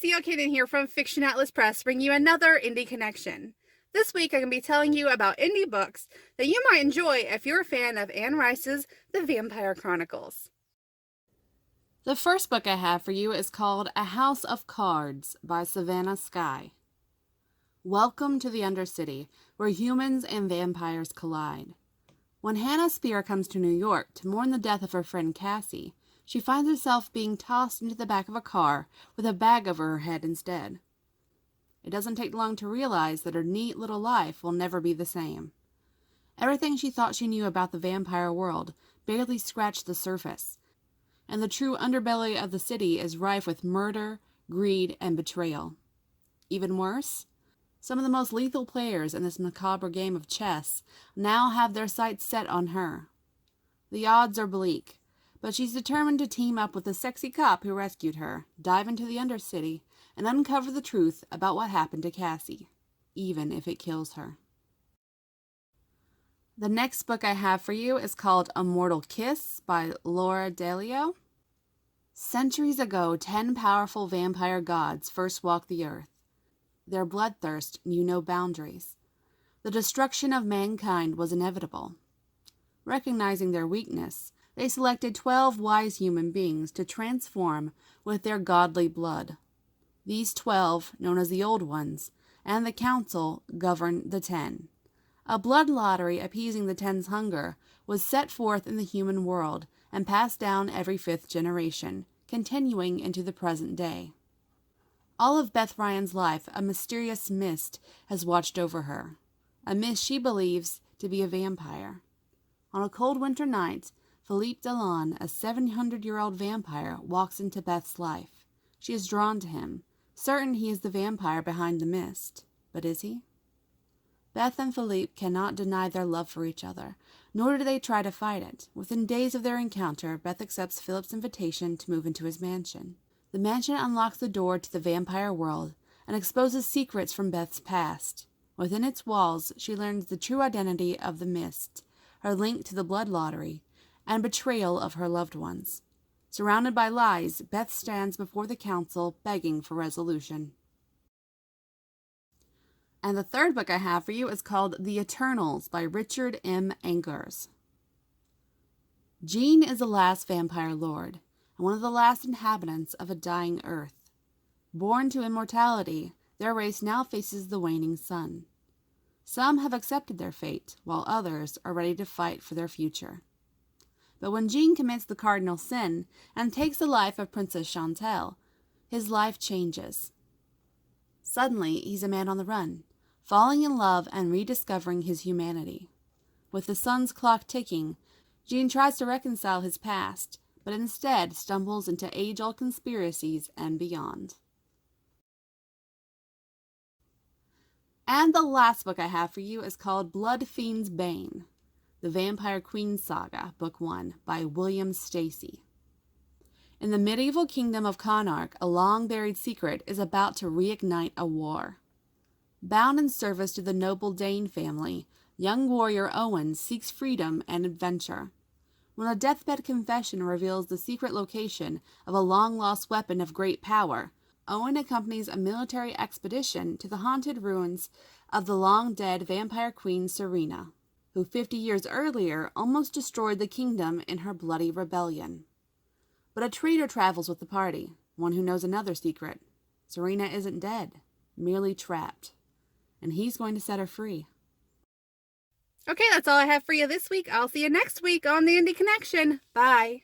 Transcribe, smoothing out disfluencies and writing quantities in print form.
C.L. Kaden here from Fiction Atlas Press, bringing you another Indie Connection. This week I'm going to be telling you about indie books that you might enjoy if you're a fan of Anne Rice's The Vampire Chronicles. The first book I have for you is called A House of Cards by Savannah Sky. Welcome to the Undercity, where humans and vampires collide. When Hannah Spear comes to New York to mourn the death of her friend Cassie, she finds herself being tossed into the back of a car with a bag over her head instead. It doesn't take long to realize that her neat little life will never be the same. Everything she thought she knew about the vampire world barely scratched the surface, and the true underbelly of the city is rife with murder, greed, and betrayal. Even worse, some of the most lethal players in this macabre game of chess now have their sights set on her. The odds are bleak, but she's determined to team up with the sexy cop who rescued her, dive into the Undercity, and uncover the truth about what happened to Cassie, even if it kills her. The next book I have for you is called A Mortal Kiss by Laura Delio. Centuries ago, 10 powerful vampire gods first walked the earth. Their bloodthirst knew no boundaries. The destruction of mankind was inevitable. Recognizing their weakness, they selected 12 wise human beings to transform with their godly blood. These 12, known as the Old Ones, and the Council governed the 10. A blood lottery appeasing the 10's hunger was set forth in the human world and passed down every 5th generation, continuing into the present day. All of Beth Ryan's life, a mysterious mist has watched over her, a mist she believes to be a vampire. On a cold winter night, Philippe Delon, a 700-year-old vampire, walks into Beth's life. She is drawn to him, certain he is the vampire behind the mist. But is he? Beth and Philippe cannot deny their love for each other, nor do they try to fight it. Within days of their encounter, Beth accepts Philippe's invitation to move into his mansion. The mansion unlocks the door to the vampire world and exposes secrets from Beth's past. Within its walls, she learns the true identity of the mist, her link to the blood lottery, and betrayal of her loved ones. Surrounded by lies, Beth stands before the council begging for resolution. And the third book I have for you is called The Eternals by Richard M. Angers. Jean is the last vampire lord, and one of the last inhabitants of a dying earth. Born to immortality, their race now faces the waning sun. Some have accepted their fate, while others are ready to fight for their future. But when Jean commits the cardinal sin and takes the life of Princess Chantal, his life changes. Suddenly, he's a man on the run, falling in love and rediscovering his humanity. With the sun's clock ticking, Jean tries to reconcile his past, but instead stumbles into age-old conspiracies and beyond. And the last book I have for you is called Blood Fiend's Bane, The Vampire Queen Saga, Book 1, by William Stacy. In the medieval kingdom of Connacht, a long-buried secret is about to reignite a war. Bound in service to the noble Dane family, young warrior Owen seeks freedom and adventure. When a deathbed confession reveals the secret location of a long-lost weapon of great power, Owen accompanies a military expedition to the haunted ruins of the long-dead vampire queen Serena, who 50 years earlier almost destroyed the kingdom in her bloody rebellion. But a traitor travels with the party, one who knows another secret. Serena isn't dead, merely trapped, and he's going to set her free. Okay, that's all I have for you this week. I'll see you next week on the Indie Connection. Bye.